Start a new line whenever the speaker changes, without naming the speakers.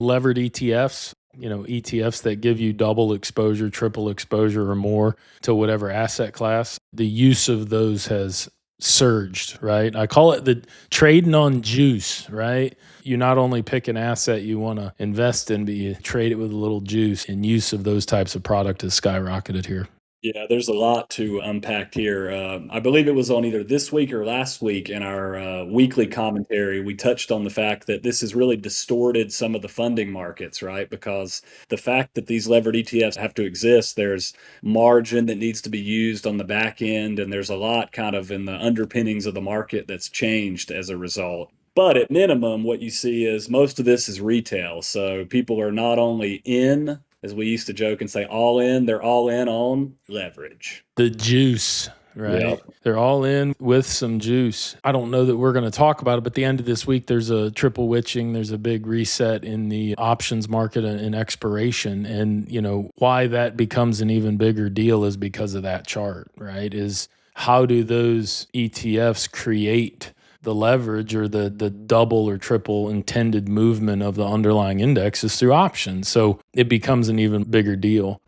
Levered ETFs, ETFs that give you double exposure, triple exposure, or more to whatever asset class, the use of those has surged, right? I call it the trading on juice, right? You not only pick an asset you want to invest in, but you trade it with a little juice, and use of those types of product has skyrocketed here.
Yeah, there's a lot to unpack here. I believe it was on either this week or last week in our weekly commentary. We touched on the fact that this has really distorted some of the funding markets, right? Because the fact that these levered ETFs have to exist, there's margin that needs to be used on the back end, and there's a lot kind of in the underpinnings of the market that's changed as a result. But at minimum, what you see is most of this is retail. So people are not only in, as we used to joke and say, all in, they're all in on leverage.
The juice,
Yeah.
right? They're all in with some juice. I don't know that we're going to talk about it, but at the end of this week, there's a triple witching. There's a big reset in the options market and expiration. And, why that becomes an even bigger deal is because of that chart, right? Is how do those ETFs create the leverage or the double or triple intended movement of the underlying indexes through options? So it becomes an even bigger deal.